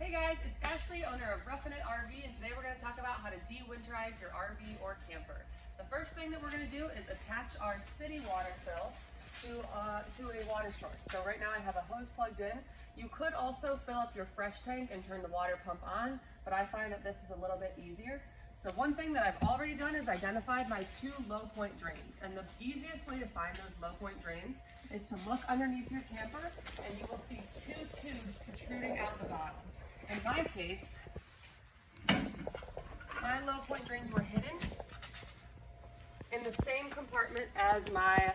Hey guys, it's Ashley, owner of Roughin It RV, and today we're going to talk about how to de-winterize your RV or camper. The first thing that we're going to do is attach our city water fill to a water source. So right now I have a hose plugged in. You could also fill up your fresh tank and turn the water pump on, but I find that this is a little bit easier. So one thing that I've already done is identified my two low point drains. And the easiest way to find those low point drains is to look underneath your camper and you will see two tubes protruding out the bottom. In my case, my low point drains were hidden in the same compartment as my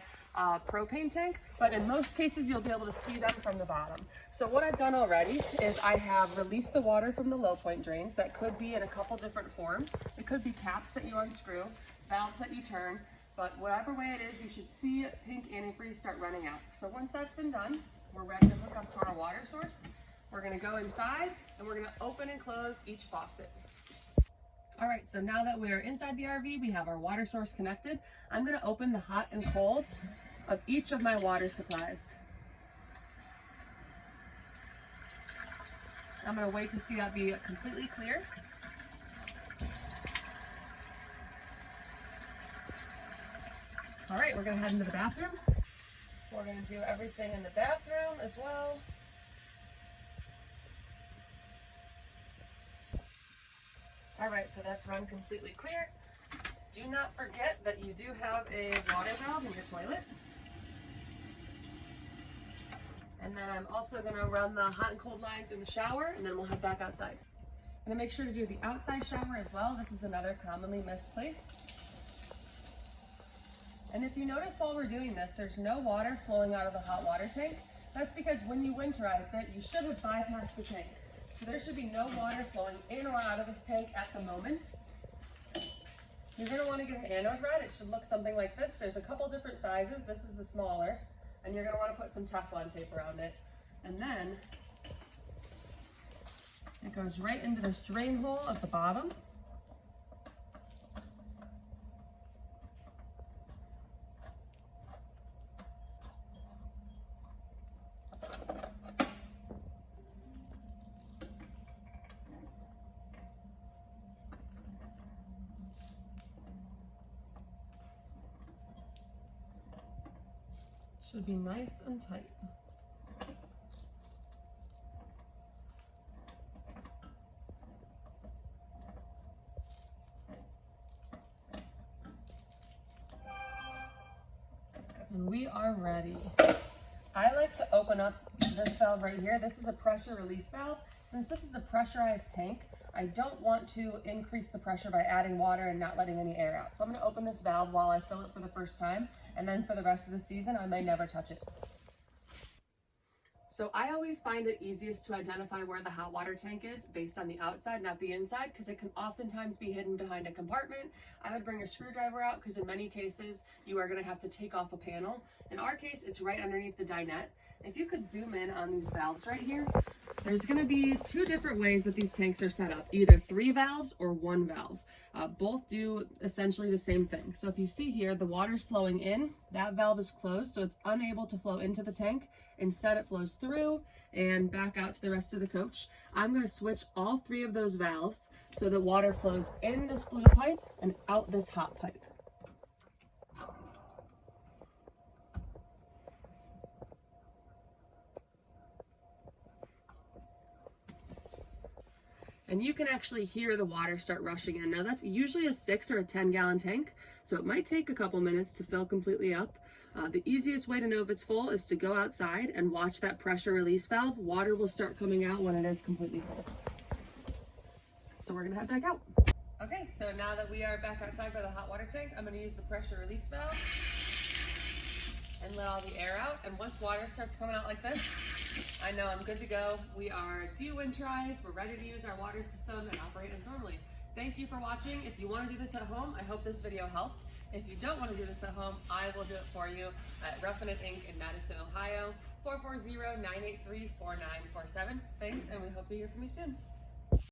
propane tank, but in most cases you'll be able to see them from the bottom. So what I've done already is I have released the water from the low point drains. That could be in a couple different forms. It could be caps that you unscrew, valves that you turn, but whatever way it is, you should see pink antifreeze start running out. So once that's been done, we're ready to hook up to our water source. We're gonna go inside and we're gonna open and close each faucet. All right, so now that we're inside the RV, we have our water source connected. I'm gonna open the hot and cold of each of my water supplies. I'm gonna wait to see that be completely clear. All right, we're gonna head into the bathroom. We're gonna do everything in the bathroom as well. All right, so that's run completely clear. Do not forget that you do have a water valve in your toilet. And then I'm also gonna run the hot and cold lines in the shower, and then we'll head back outside. I'm gonna make sure to do the outside shower as well. This is another commonly missed place. And if you notice while we're doing this, there's no water flowing out of the hot water tank. That's because when you winterized it, you should have bypassed the tank. So there should be no water flowing in or out of this tank at the moment. You're gonna wanna get an anode red. It should look something like this. There's a couple different sizes. This is the smaller. And you're gonna wanna put some Teflon tape around it. And then it goes right into this drain hole at the bottom. Should be nice and tight. And we are ready. I like to open up this valve right here. This is a pressure release valve. Since this is a pressurized tank, I don't want to increase the pressure by adding water and not letting any air out. So I'm gonna open this valve while I fill it for the first time, and then for the rest of the season, I may never touch it. So I always find it easiest to identify where the hot water tank is based on the outside, not the inside, because it can oftentimes be hidden behind a compartment. I would bring a screwdriver out because in many cases, you are gonna have to take off a panel. In our case, it's right underneath the dinette. If you could zoom in on these valves right here, there's gonna be two different ways that these tanks are set up, either 3 valves or 1 valve. Both do essentially the same thing. So if you see here, the water's flowing in, that valve is closed, so it's unable to flow into the tank. Instead, it flows through and back out to the rest of the coach. I'm gonna switch all 3 of those valves so that water flows in this blue pipe and out this hot pipe. And you can actually hear the water start rushing in. Now that's usually a 6 or a 10-gallon tank, so it might take a couple minutes to fill completely up. The easiest way to know if it's full is to go outside and watch that pressure release valve. Water will start coming out when it is completely full. So we're gonna head back out. Okay, so now that we are back outside by the hot water tank, I'm gonna use the pressure release valve and let all the air out. And once water starts coming out like this, I know I'm good to go. We are de-winterized. We're ready to use our water system and operate as normally. Thank you for watching. If you want to do this at home, I hope this video helped. If you don't want to do this at home, I will do it for you at Roughin It Inc. in Madison, Ohio, 440-983-4947. Thanks, and we hope to hear from you soon.